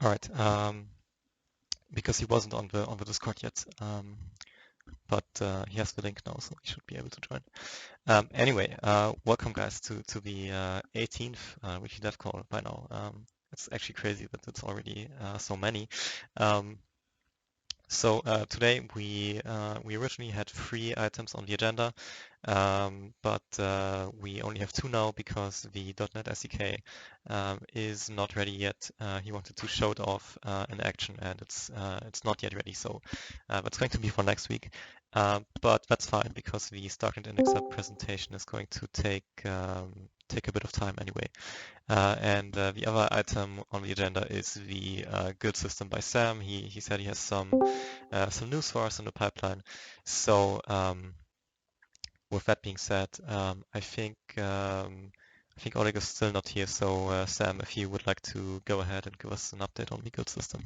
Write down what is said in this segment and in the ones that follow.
All right. Because he wasn't on the Discord yet, but he has the link now, so he should be able to join. Anyway, welcome guys to the 18th weekly dev call by now. It's actually crazy that it's already so many. So today we originally had 3 items on the agenda, but we only have 2 now because the .NET SDK is not ready yet. He wanted to show it off in action, and it's not yet ready. So that's going to be for next week. But that's fine because the StarkNet Indexer presentation is going to take a bit of time anyway. And the other item on the agenda is the guild system by Sam. He said he has some news for us in the pipeline. So with that being said, I think Oleg is still not here. So Sam, if you would like to go ahead and give us an update on the guild system.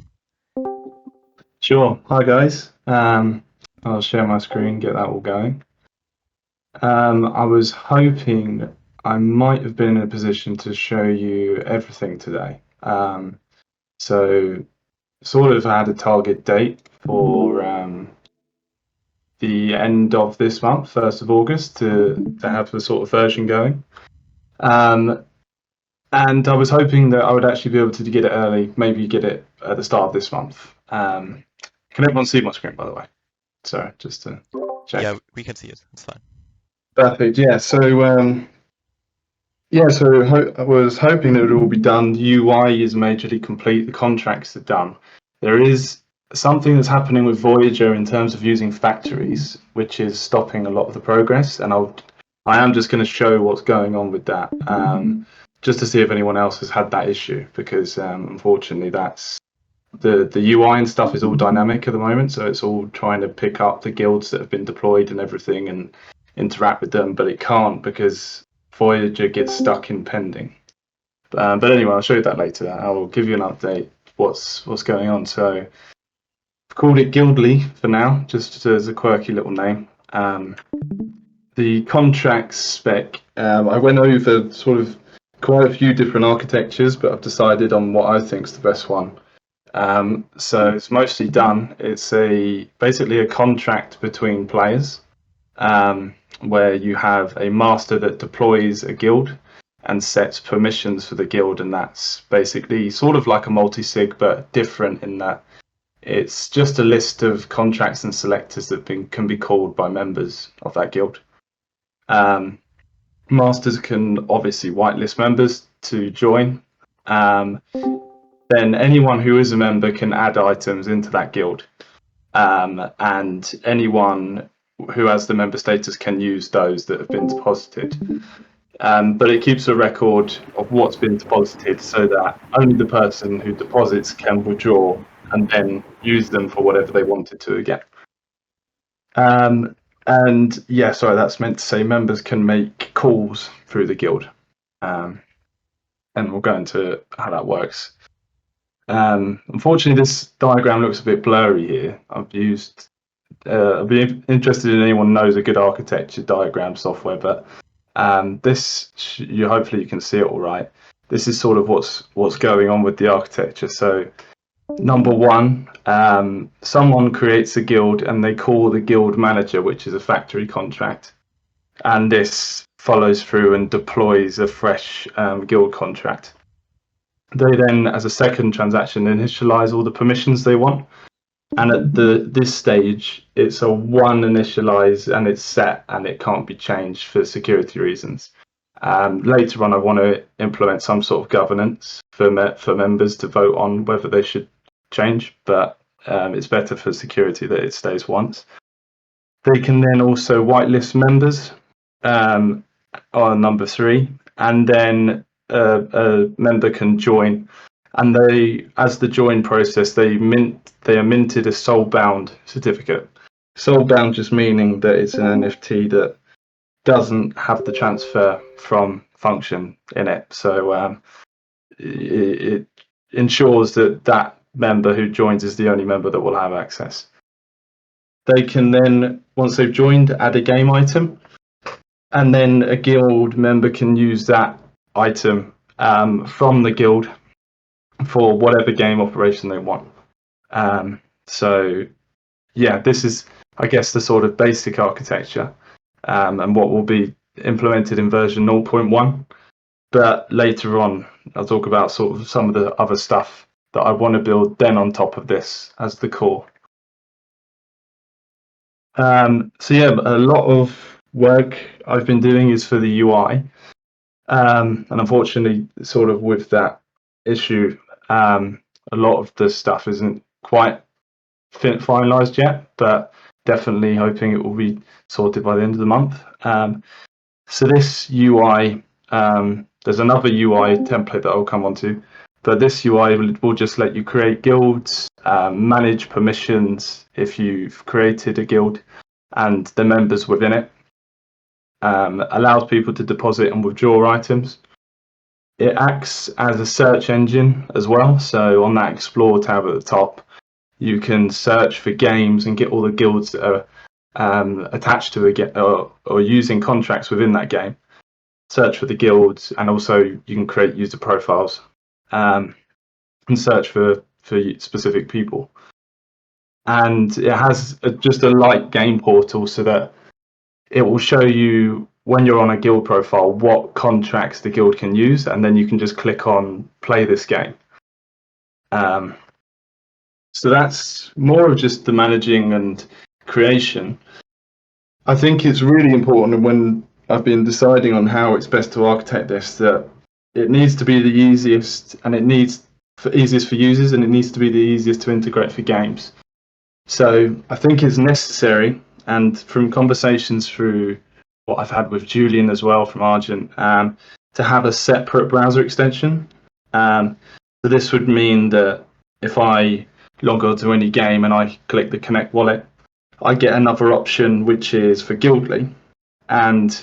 Sure. Hi guys. I'll share my screen, get that all going. I was hoping I might have been in a position to show you everything today. So sort of had a target date for the end of this month, 1st of August, to have the sort of version going. And I was hoping that I would actually be able to get it early, maybe get it at the start of this month. Can everyone see my screen, by the way? Sorry, just to check. Yeah, we can see it. It's fine. Perfect. Yeah. So I was hoping that it would all be done. The UI is majorly complete. The contracts are done. There is something that's happening with Voyager in terms of using factories, which is stopping a lot of the progress. And I am just going to show what's going on with that, just to see if anyone else has had that issue, because unfortunately that's the UI and stuff is all dynamic at the moment, so it's all trying to pick up the guilds that have been deployed and everything and interact with them, but it can't because Voyager gets stuck in pending. But anyway, I'll show you that later. I will give you an update what's going on. So I've called it Guildly for now, just as a quirky little name. The contract spec, I went over sort of quite a few different architectures, but I've decided on what I think is the best one. So it's mostly done. It's basically a contract between players, where you have a master that deploys a guild and sets permissions for the guild, and that's basically sort of like a multi-sig, but different in that it's just a list of contracts and selectors that can be called by members of that guild. Masters can obviously whitelist members to join. Then anyone who is a member can add items into that guild, and anyone who has the member status can use those that have been deposited. But it keeps a record of what's been deposited so that only the person who deposits can withdraw and then use them for whatever they wanted to again. And yeah, sorry, that's meant to say members can make calls through the guild. And we'll go into how that works. Unfortunately, this diagram looks a bit blurry here. I'd be interested in anyone knows a good architecture diagram software, but hopefully you can see it all right. This is sort of what's going on with the architecture. So number one, someone creates a guild and they call the guild manager, which is a factory contract, and this follows through and deploys a fresh guild contract. They then, as a second transaction, initialize all the permissions they want. And at this stage, it's a one initialize and it's set and it can't be changed for security reasons. Later on, I want to implement some sort of governance for members to vote on whether they should change, but it's better for security that it stays once. They can then also whitelist members on number 3, and then a member can join, and as the join process, they are minted a soul-bound certificate. Soul-bound just meaning that it's an NFT that doesn't have the transfer from function in it. So it ensures that member who joins is the only member that will have access. They can then, once they've joined, add a game item, and then a guild member can use that item from the guild for whatever game operation they want. So yeah, this is, I guess, the sort of basic architecture, and what will be implemented in version 0.1. But later on, I'll talk about sort of some of the other stuff that I want to build then on top of this as the core. So yeah, a lot of work I've been doing is for the UI. And unfortunately, sort of with that issue, a lot of the stuff isn't quite finalized yet, but definitely hoping it will be sorted by the end of the month. So this UI, there's another UI template that I'll come on to, but this UI will just let you create guilds, manage permissions if you've created a guild, and the members within it. Allows people to deposit and withdraw items. It acts as a search engine as well. So on that Explore tab at the top, you can search for games and get all the guilds that are attached to or using contracts within that game. Search for the guilds, and also you can create user profiles and search for specific people. And it has just a light game portal so that it will show you when you're on a guild profile what contracts the guild can use, and then you can just click on play this game. So that's more of just the managing and creation. I think it's really important when I've been deciding on how it's best to architect this, that it needs to be the easiest, and it needs easiest for users, and it needs to be the easiest to integrate for games. So I think it's necessary, and from conversations through what I've had with Julian as well from Argent, to have a separate browser extension. So this would mean that if I log on to any game and I click the Connect wallet, I get another option which is for Guildly, and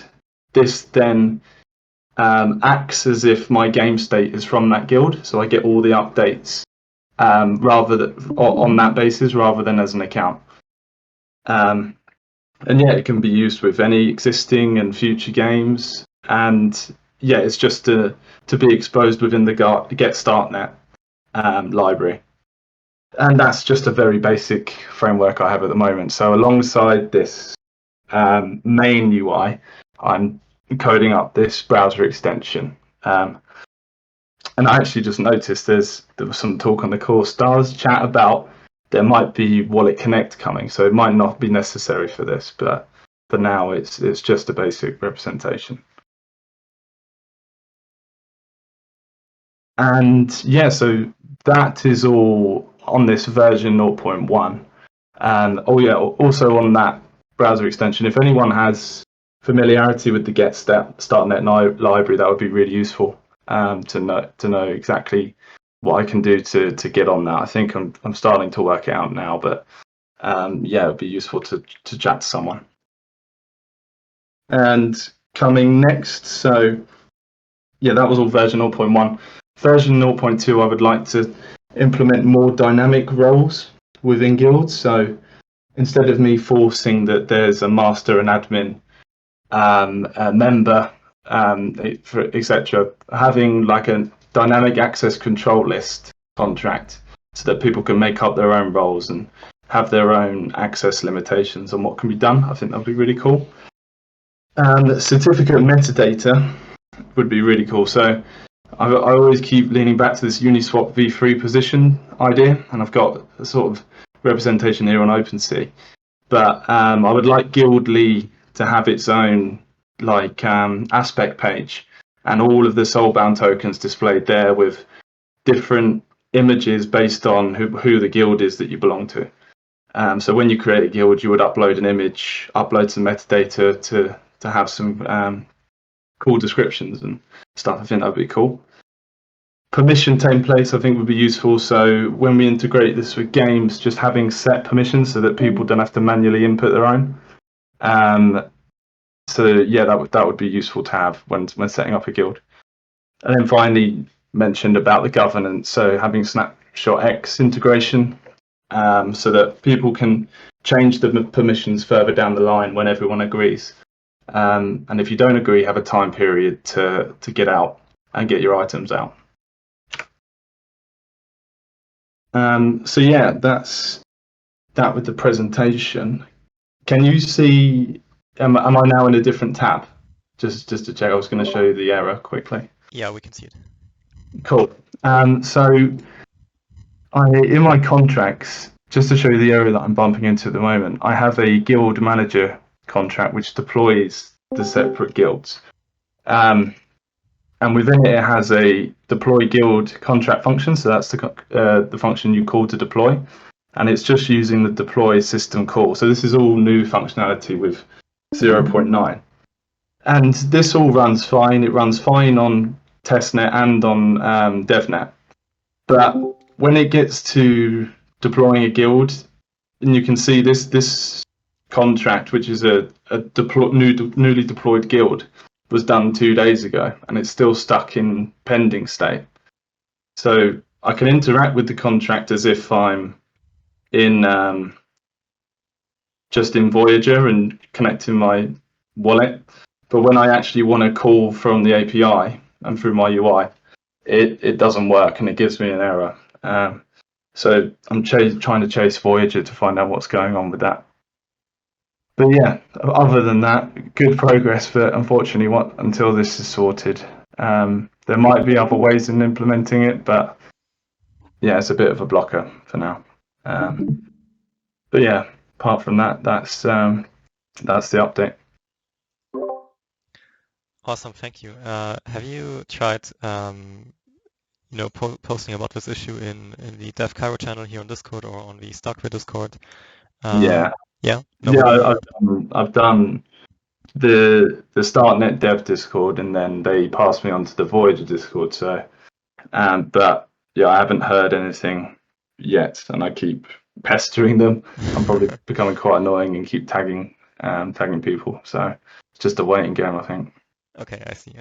this then acts as if my game state is from that guild, so I get all the updates on that basis rather than as an account. And yeah, it can be used with any existing and future games, and yeah, it's just to be exposed within the Get StarkNet library. And that's just a very basic framework I have at the moment. So alongside this main UI, I'm coding up this browser extension. And I actually just noticed there was some talk on the Core Stars chat about there might be Wallet Connect coming, so it might not be necessary for this, but for now it's just a basic representation. And yeah, so that is all on this version 0.1. And oh yeah, also on that browser extension, if anyone has familiarity with the Get StarkNet library, that would be really useful to know exactly what I can do to get on that. I think I'm starting to work it out now, but yeah, it'd be useful to chat to someone. And coming next, so yeah, that was all version 0.1. Version 0.2, I would like to implement more dynamic roles within guilds. So instead of me forcing that there's a master and admin, a member, etc., having like a dynamic access control list contract so that people can make up their own roles and have their own access limitations on what can be done. I think that would be really cool. Certificate metadata would be really cool. So I always keep leaning back to this Uniswap v3 position idea, and I've got a sort of representation here on OpenSea. But I would like Guildly to have its own like aspect page, and all of the soulbound tokens displayed there with different images based on who the guild is that you belong to. So when you create a guild, you would upload an image, upload some metadata to have some cool descriptions and stuff. I think that would be cool. Permission templates I think would be useful. So when we integrate this with games, just having set permissions so that people don't have to manually input their own. So yeah, that would be useful to have when setting up a guild. And then finally mentioned about the governance. So having Snapshot X integration, so that people can change the permissions further down the line when everyone agrees. And if you don't agree, have a time period to get out and get your items out. So yeah, that's that with the presentation. Can you see? Am I now in a different tab? Just to check, I was going to show you the error quickly. Yeah, we can see it. Cool. So in my contracts, just to show you the area that I'm bumping into at the moment, I have a guild manager contract which deploys the separate guilds. And within it, it has a deploy guild contract function. So that's the function you call to deploy. And it's just using the deploy system call. So this is all new functionality with 0.9. And this all runs fine. It runs fine on testnet and on devnet. But when it gets to deploying a guild, and you can see this contract, which is a newly deployed guild, was done 2 days ago, and it's still stuck in pending state. So I can interact with the contract as if I'm in just in Voyager and connecting my wallet. But when I actually want to call from the API and through my UI, it doesn't work and it gives me an error. So I'm trying to chase Voyager to find out what's going on with that. But yeah, other than that, good progress. But unfortunately, until this is sorted, there might be other ways in implementing it. But yeah, it's a bit of a blocker for now. But yeah, apart from that, that's the update. Awesome, thank you. Have you tried, posting about this issue in the Dev Cairo channel here on Discord or on the StarkNet Discord? Yeah, Yeah. Nobody... I've done the StarkNet Dev Discord, and then they passed me on to the Voyager Discord. So, but yeah, I haven't heard anything yet, and I keep pestering them. I'm probably becoming quite annoying and keep tagging people. So it's just a waiting game, I think. Okay, I see.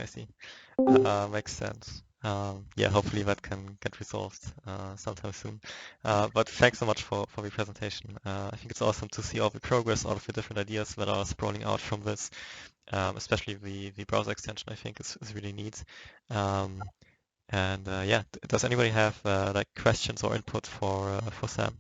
Makes sense. Yeah, hopefully that can get resolved sometime soon. But thanks so much for the presentation. I think it's awesome to see all the progress, all of the different ideas that are sprawling out from this. Especially the browser extension, I think is really neat. And yeah, does anybody have like questions or input for Sam?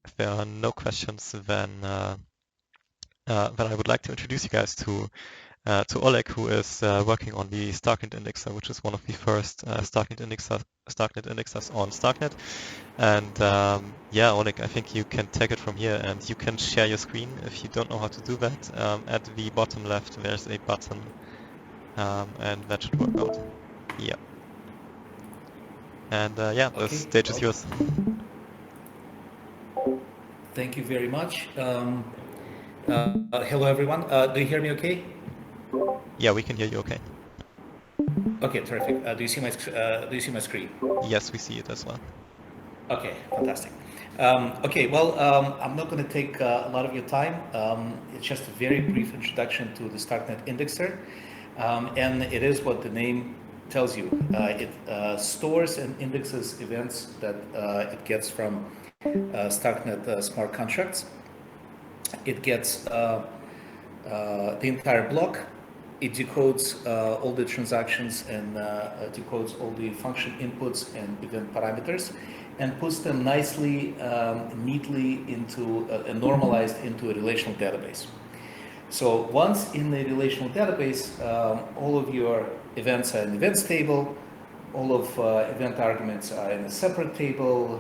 If there are no questions, then I would like to introduce you guys to Oleg, who is working on the StarkNet Indexer, which is one of the first StarkNet indexers on StarkNet. And yeah, Oleg, I think you can take it from here, and you can share your screen if you don't know how to do that. At the bottom left, there's a button, and that should work out. Yeah. And yeah, the stage is yours. Thank you very much. Hello, everyone. Do you hear me okay? Yeah, we can hear you okay. Okay, terrific. Do you see my screen? Yes, we see it as well. Okay, fantastic. Okay, well, I'm not going to take a lot of your time. It's just a very brief introduction to the StarkNet Indexer, and it is what the name tells you. It stores and indexes events that it gets from StarkNet smart contracts. It gets the entire block. It decodes all the transactions and decodes all the function inputs and event parameters, and puts them nicely, neatly into normalized into a relational database. So once in the relational database, all of your events are in the events table, all of event arguments are in a separate table,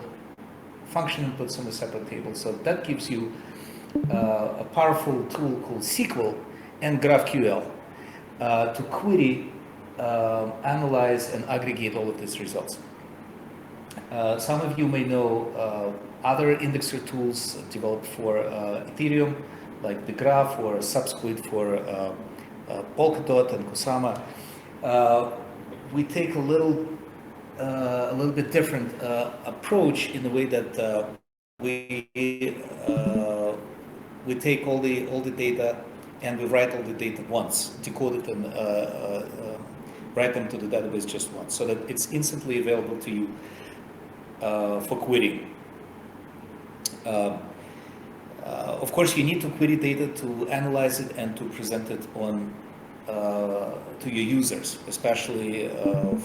function inputs in a separate table. So that gives you a powerful tool called SQL and GraphQL to query, analyze, and aggregate all of these results. Some of you may know other indexer tools developed for Ethereum, like the Graph or Subsquid for Polkadot and Kusama. We take a little bit different approach in the way that we take all the data and we write all the data once, decode it and write them to the database just once, so that it's instantly available to you for querying. Of course, you need to query data to analyze it and to present it on to your users, especially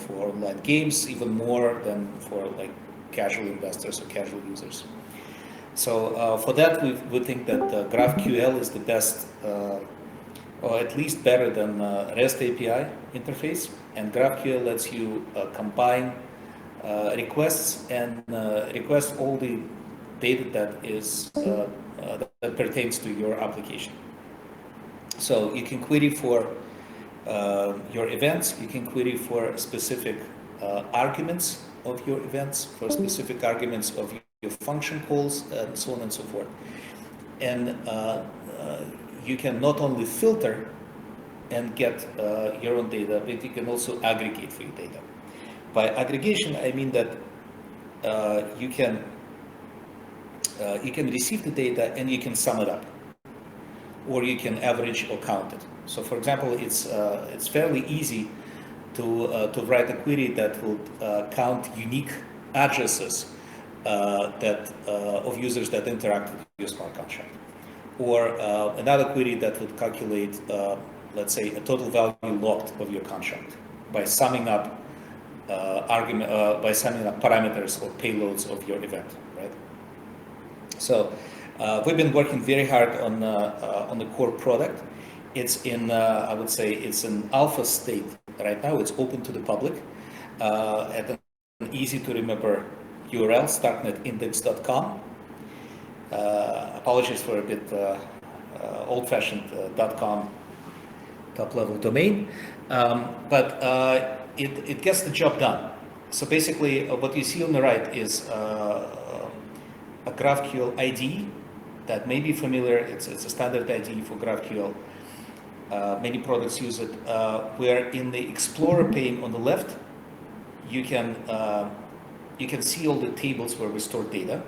for online games, even more than for like casual investors or casual users. So for that, we think that GraphQL is the best, or at least better than REST API interface. And GraphQL lets you combine requests and request all the data that is that pertains to your application. So you can query for your events. You can query for specific arguments of your events, for specific arguments of your function calls, and so on and so forth. And you can not only filter and get your own data, but you can also aggregate for your data. By aggregation, I mean that you can receive the data and you can sum it up, or you can average or count it. So, for example, it's fairly easy to write a query that will count unique addresses of users that interact with your smart contract, or another query that would calculate, let's say, a total value locked of your contract by summing up parameters or payloads of your event, right? So we've been working very hard on the core product. It's in, I would say, it's in alpha state right now. It's open to the public at an easy to remember URL, StarkNetIndex.com. Apologies for a bit old-fashioned .com top-level domain, but it gets the job done. So basically, what you see on the right is a GraphQL IDE that may be familiar. It's a standard IDE for GraphQL. Many products use it, where in the Explorer pane on the left, you can see all the tables where we store data.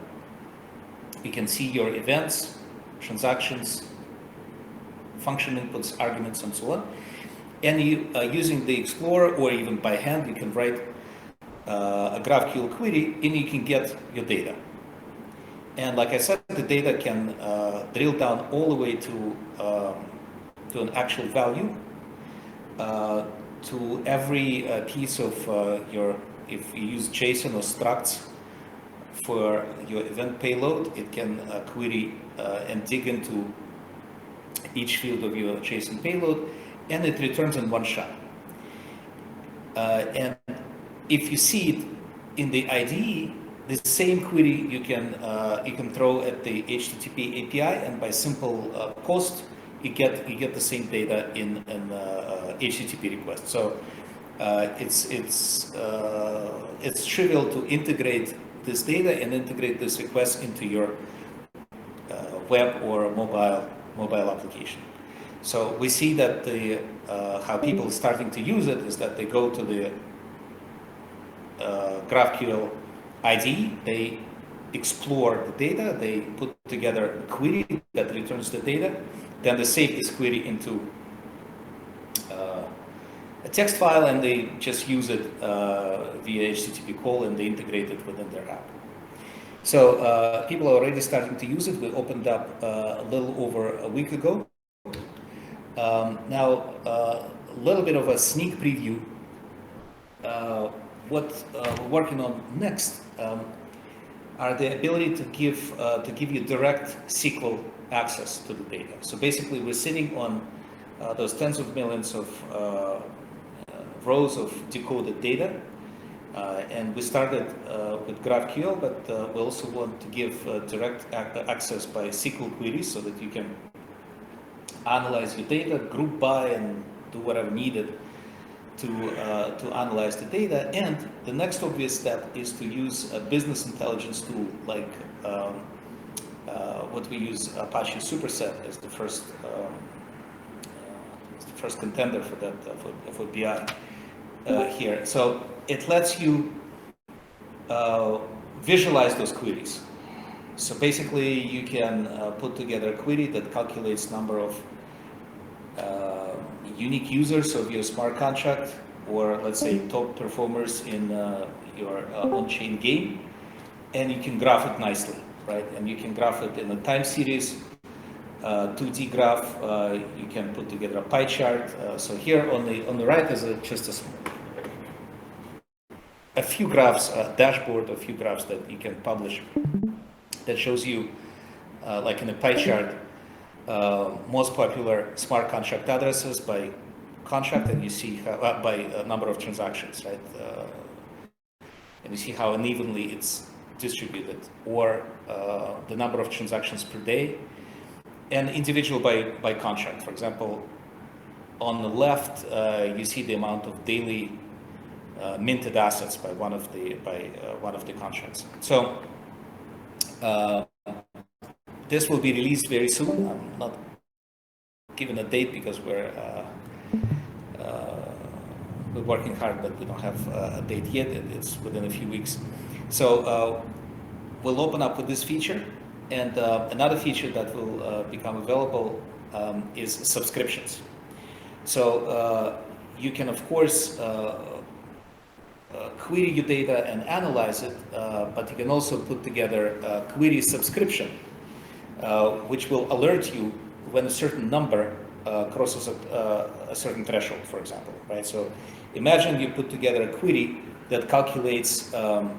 You can see your events, transactions, function inputs, arguments, and so on. And you, using the Explorer or even by hand, you can write a GraphQL query and you can get your data. And like I said, the data can drill down all the way to an actual value, to every piece of if you use JSON or structs for your event payload, it can query and dig into each field of your JSON payload, and it returns in one shot. And if you see it in the IDE, the same query you can throw at the HTTP API, and by simple post, you get the same data in HTTP request. So it's trivial to integrate this data and integrate this request into your web or mobile application. So we see that how people are starting to use it is that they go to the GraphQL IDE, they explore the data, they put together a query that returns the data, then they save this query into a text file, and they just use it via HTTP call, and they integrate it within their app. So people are already starting to use it. We opened up a little over a week ago. Now, a little bit of a sneak preview. What we're working on next are the ability to give you direct SQL access to the data. So basically, we're sitting on those tens of millions of rows of decoded data, and we started with GraphQL, but we also want to give direct access by SQL queries so that you can analyze your data, group by, and do whatever needed to analyze the data. And the next obvious step is to use a business intelligence tool like what we use, Apache Superset, as the first contender for that for BI here. So it lets you visualize those queries. So basically, you can put together a query that calculates number of unique users of your smart contract, or let's say top performers in your on-chain game, and you can graph it nicely, right? And you can graph it in a time series 2D graph, you can put together a pie chart. So here on the right is just a few graphs, a dashboard, a few graphs that you can publish that shows you, like in a pie chart, most popular smart contract addresses by contract, and you see how, by number of transactions, right? And you see how unevenly it's distributed, or the number of transactions per day, and individual by contract. For example, on the left, you see the amount of daily minted assets by one of the contracts. So this will be released very soon. I'm not given a date because we're working hard, but we don't have a date yet. It's within a few weeks. So we'll open up with this feature, and another feature that will become available is subscriptions. So you can, of course, query your data and analyze it, but you can also put together a query subscription, which will alert you when a certain number crosses a certain threshold, for example, right? So imagine you put together a query that calculates a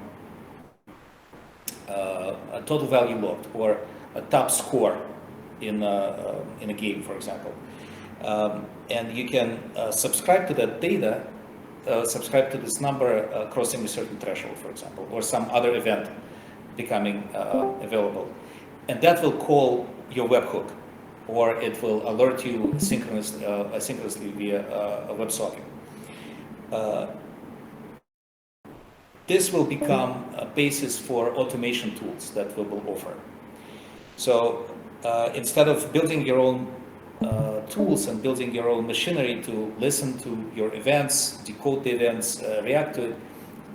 total value logged, or a top score in a game, for example. And you can subscribe to that data, subscribe to this number crossing a certain threshold, for example, or some other event becoming available. And that will call your webhook, or it will alert you asynchronously via a WebSocket. This will become a basis for automation tools that we will offer. So instead of building your own tools and building your own machinery to listen to your events, decode the events, react to it,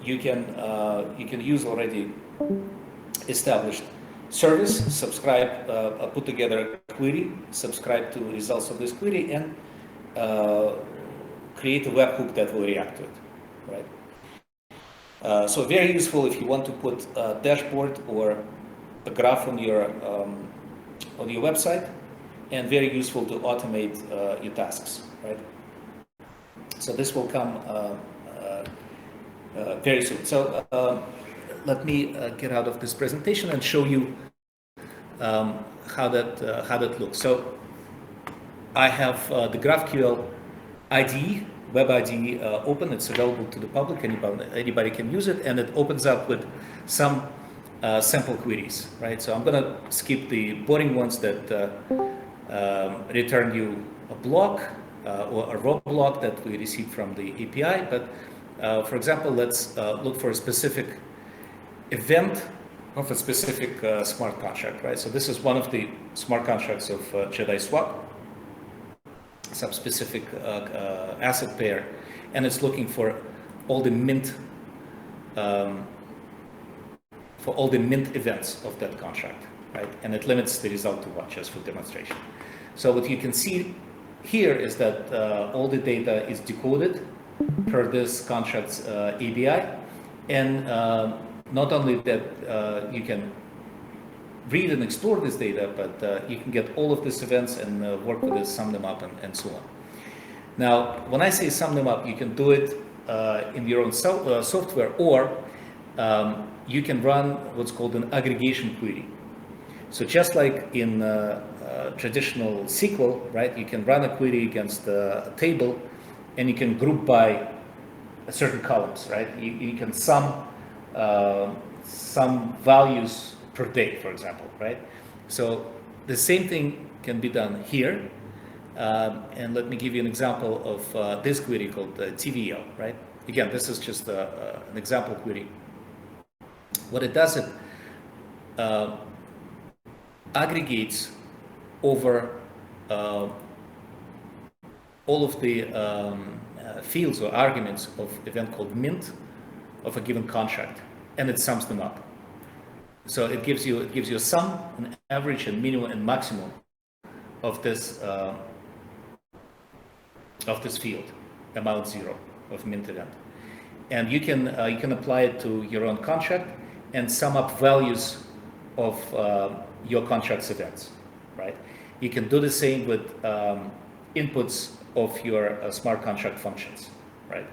you can use already established service, subscribe, put together a query, subscribe to results of this query, and create a webhook that will react to it, right? So very useful if you want to put a dashboard or a graph on your website, and very useful to automate your tasks, right? So this will come very soon. So let me get out of this presentation and show you how that looks. So I have the GraphQL IDE, web IDE open. It's available to the public. Anybody can use it, and it opens up with some sample queries, right? So I'm going to skip the boring ones that return you a block or a raw block that we received from the API. But for example, let's look for a specific event of a specific smart contract, right? So this is one of the smart contracts of Jedi Swap, some specific asset pair, and it's looking for all the mint events of that contract, right? And it limits the result to one, just for demonstration. So what you can see here is that all the data is decoded per this contract's ABI, and not only that you can read and explore this data, but you can get all of these events and work with it, sum them up, and so on. Now, when I say sum them up, you can do it in your own software, or you can run what's called an aggregation query. So just like in traditional SQL, right, you can run a query against a table, and you can group by certain columns, right? You can sum values per day, for example, right? So the same thing can be done here. And let me give you an example of this query called TVL, right? Again, this is just an example query. What it does, it aggregates over all of the fields or arguments of event called mint of a given contract, and it sums them up. So it gives you a sum, an average, and minimum and maximum of this field, amount 0 of mint event, and you can apply it to your own contract and sum up values of your contract's events, right? You can do the same with inputs of your smart contract functions, right?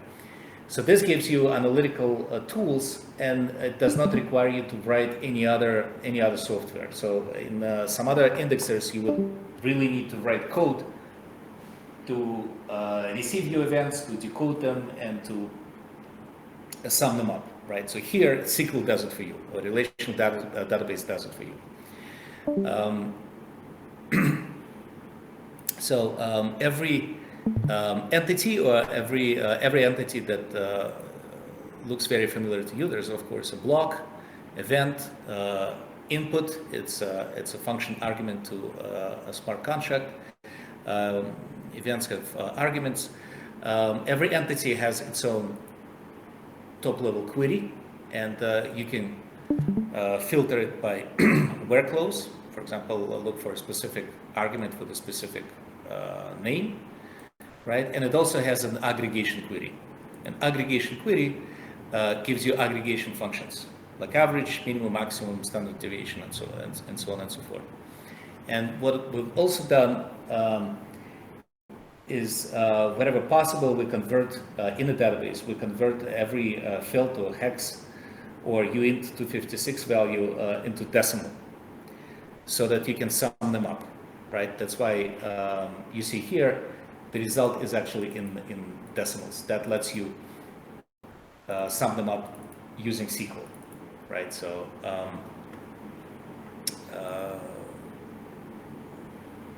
So this gives you analytical tools, and it does not require you to write any other software. So in some other indexers, you would really need to write code to receive your events, to decode them, and to sum them up, right? So here, SQL does it for you, or relational database does it for you. Every entity, or every entity that looks very familiar to you, there's of course a block, event, input. It's a function argument to a smart contract. Events have arguments. Every entity has its own top-level query, and you can filter it by where clause. For example, look for a specific argument with a specific name, right? And it also has an aggregation query. An aggregation query gives you aggregation functions like average, minimum, maximum, standard deviation, and so on and so forth. And what we've also done is wherever possible, we convert in a database, we convert every field to a hex or uint 256 value into decimal, so that you can sum them up, right? That's why you see here, the result is actually in decimals. That lets you sum them up using SQL, right? So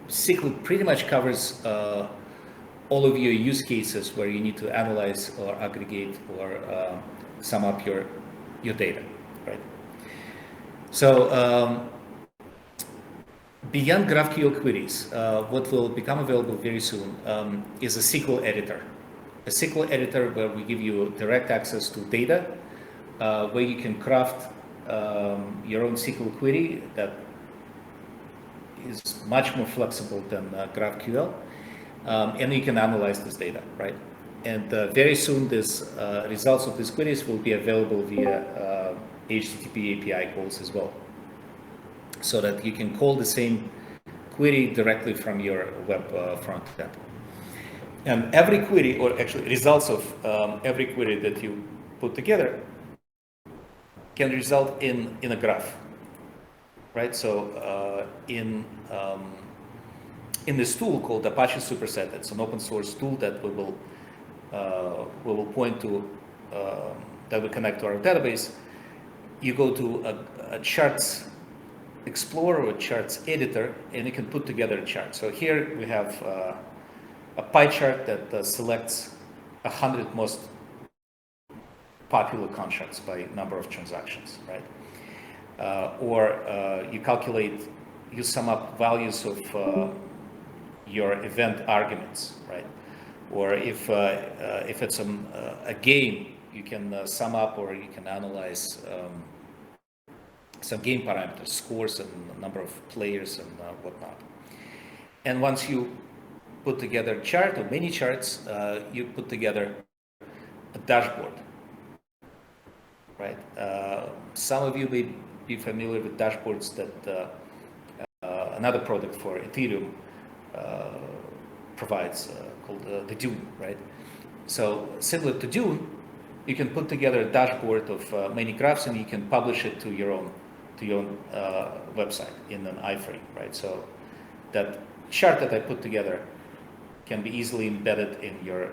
SQL pretty much covers all of your use cases where you need to analyze or aggregate or sum up your data, right? So beyond GraphQL queries, what will become available very soon is a SQL editor. A SQL editor where we give you direct access to data, where you can craft your own SQL query that is much more flexible than GraphQL, and you can analyze this data, right? And very soon, this results of these queries will be available via HTTP API calls as well, so that you can call the same query directly from your web front end. And every query, or actually results of every query that you put together, can result in a graph, right? So in this tool called Apache Superset, it's an open source tool that we will point to, that we connect to our database. You go to a charts explorer or charts editor, and you can put together a chart. So here we have a pie chart that selects 100 most popular contracts by number of transactions, right? Or you sum up values of your event arguments, right? Or if it's a game, you can sum up, or you can analyze some game parameters, scores, and number of players and whatnot. And once you put together a chart or many charts, you put together a dashboard, right? Some of you may be familiar with dashboards that another product for Ethereum provides, called the Dune, right? So similar to Dune, you can put together a dashboard of many graphs, and you can publish it to your own website in an iframe, right? So that chart that I put together can be easily embedded in your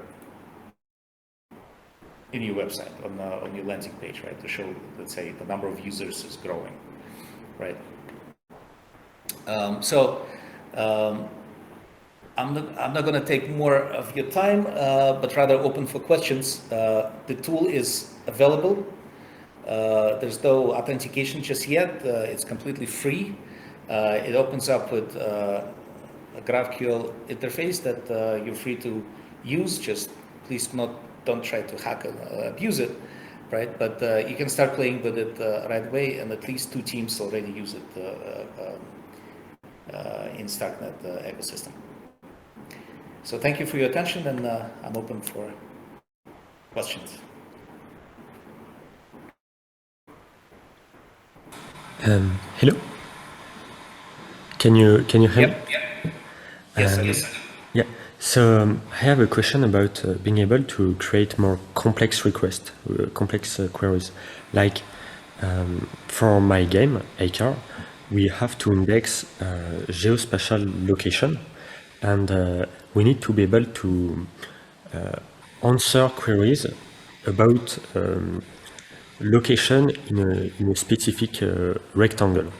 website, on your landing page, right? To show, let's say, the number of users is growing, right? I'm not going to take more of your time, but rather open for questions. The tool is available. There's no authentication just yet. It's completely free. It opens up with a GraphQL interface that you're free to use. Just please don't try to hack and abuse it, right? But you can start playing with it right away, and at least 2 teams already use it in StarkNet ecosystem. So thank you for your attention, and I'm open for questions. Hello. Can you hear me? Yep. Yes, I listen. Yeah, so I have a question about being able to create more complex requests, complex queries. Like for my game, ACAR, we have to index geospatial location, and we need to be able to answer queries about location in a specific rectangle.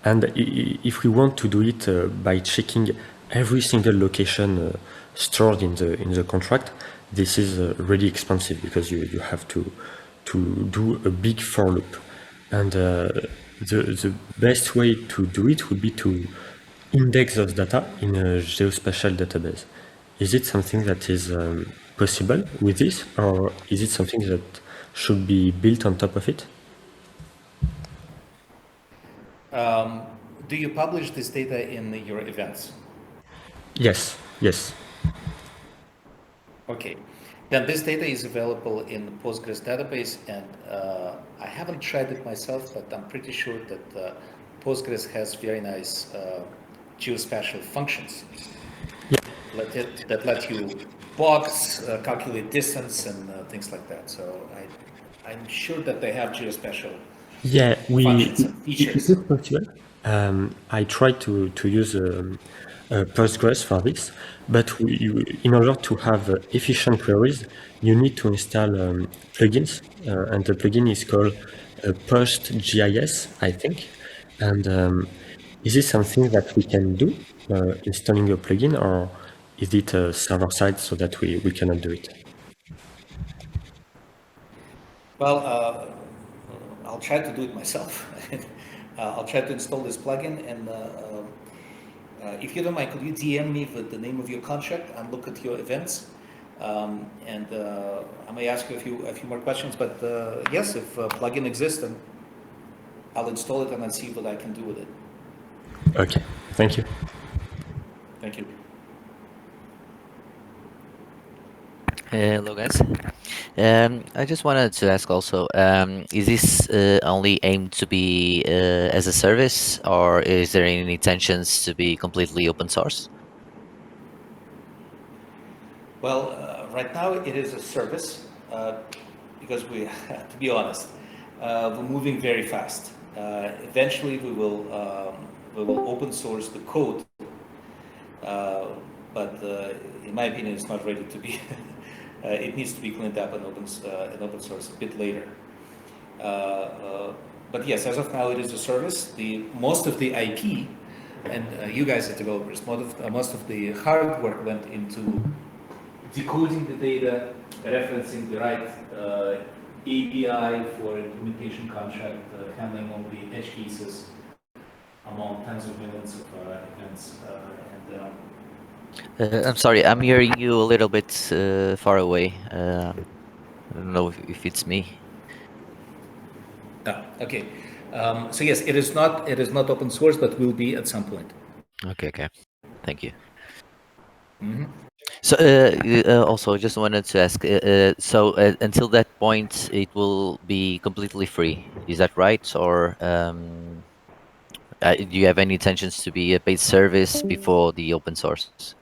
And if we want to do it by checking every single location stored in the contract, this is really expensive because you have to do a big for loop. And the best way to do it would be to index those data in a geospatial database. Is it something that is possible with this, or is it something that should be built on top of it? Do you publish this data in your events? Yes, yes. Okay, then this data is available in the Postgres database, and I haven't tried it myself, but I'm pretty sure that Postgres has very nice geospatial functions that let you box, calculate distance, and things like that. So I'm sure that they have geospatial Yeah, functions and it features. is possible. I tried to use Postgres for this, but in order to have efficient queries, you need to install plugins, and the plugin is called PostGIS, I think. And is this something that we can do, installing a plugin, or is it server side so that we cannot do it? Well, I'll try to do it myself. I'll try to install this plugin, and if you don't mind, could you DM me with the name of your contract and look at your events? And I may ask you a few more questions, but yes, if a plugin exists, then I'll install it and I'll see what I can do with it. Okay, thank you. Thank you. Hello, guys. I just wanted to ask also, is this only aimed to be as a service, or is there any intentions to be completely open source? Well, right now it is a service because we, to be honest, we're moving very fast. Eventually, we will open source the code, but in my opinion, it's not ready to be. It needs to be cleaned up and open source a bit later. But yes, as of now, it is a service. Most of the IP, and you guys as developers, most of the hard work went into decoding the data, referencing the right API for implementation contract, handling all the edge cases among tens of millions of events. I'm sorry, I'm hearing you a little bit far away. I don't know if it's me. Okay. So yes, it is not open source, but will be at some point. Okay. Thank you. Mm-hmm. So also just wanted to ask, so until that point, it will be completely free. Is that right? Or do you have any intentions to be a paid service before the open source?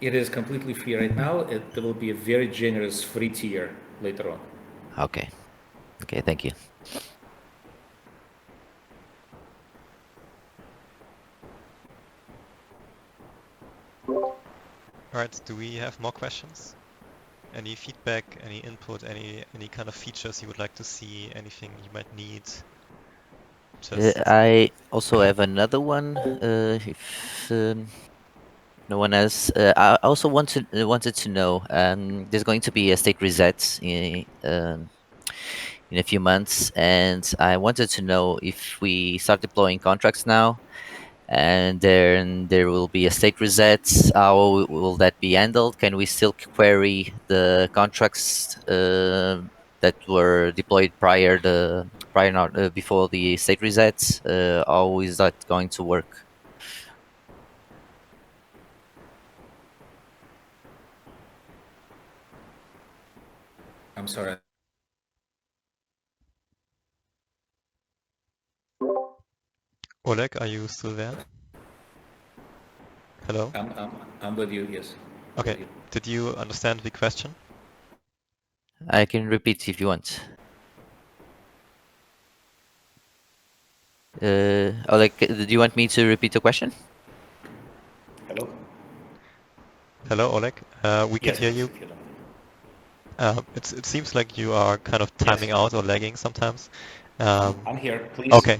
It is completely free right now. There will be a very generous free tier later on. Okay, thank you. All right, do we have more questions? Any feedback, any input, any kind of features you would like to see, anything you might need? I also have another one, if no one else. I also wanted to know, there's going to be a state reset in a few months, and I wanted to know if we start deploying contracts now, and then there will be a state reset. How will that be handled? Can we still query the contracts that were deployed before the state reset? How is that going to work? I'm sorry. Oleg, are you still there? Hello? I'm with you, yes. I'm Okay. with you. Did you understand the question? I can repeat if you want. Oleg, do you want me to repeat the question? Hello? Hello, Oleg. We can Yes, hear please, you. if you don't. It seems like you are kind of Yes, timing out or lagging sometimes. I'm here, please. Okay.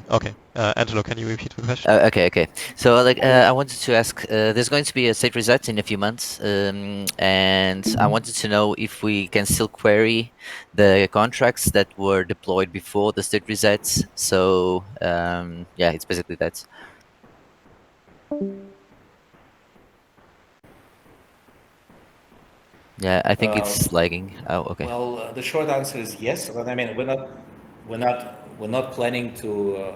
Angelo, can you repeat the question? Okay. So, like, I wanted to ask. There's going to be a state reset in a few months, and I wanted to know if we can still query the contracts that were deployed before the state resets. So, yeah, it's basically that. Yeah, I think it's lagging. Oh, okay. Well, the short answer is yes, but I mean, we're not planning to.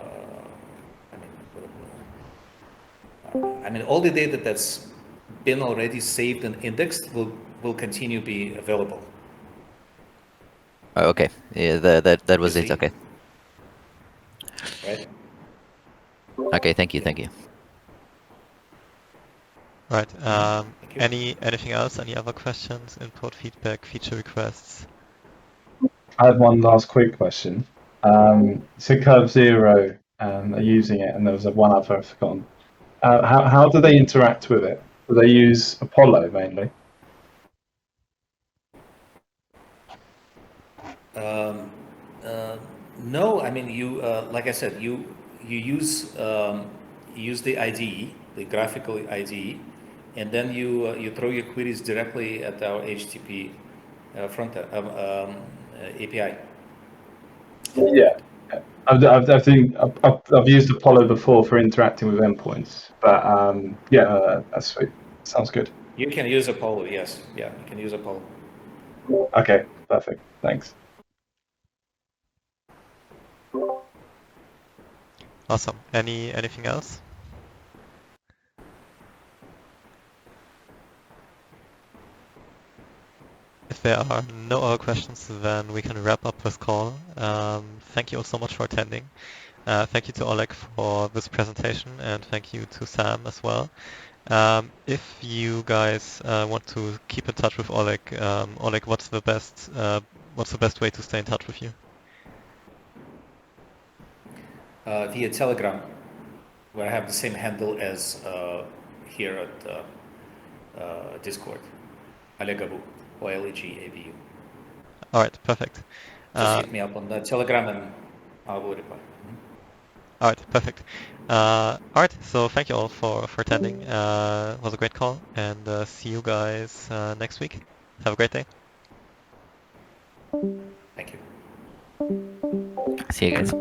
I mean, all the data that's been already saved and indexed will continue be available. Oh, okay. Yeah, that You was it. see, Okay. right? Okay. Thank you. Thank you. Right. Thank you. Anything else? Any other questions, input, feedback, feature requests? I have one last quick question. So Curve Zero are using it, and there was one other I've forgotten. How do they interact with it? Do they use Apollo mainly? Um, no, I mean like I said, you use the IDE, the graphical IDE, and then you throw your queries directly at our HTTP front API Yeah, endpoint. I've used Apollo before for interacting with endpoints, but that's sweet. Sounds good. You can use Apollo, yes, yeah, you can use Apollo. Okay, perfect. Thanks. Awesome. Anything else? If there are no other questions, then we can wrap up this call. Thank you all so much for attending. Thank you to Oleg for this presentation, and thank you to Sam as well. If you guys want to keep in touch with Oleg, Oleg, what's the best way to stay in touch with you? Via Telegram, where I have the same handle as here at Discord. Olegabu, OLEGABU. All right, perfect. Just hit me up on the Telegram and I will reply. All right, perfect. All right, so thank you all for attending. It was a great call, and see you guys next week. Have a great day. Thank you. See you guys.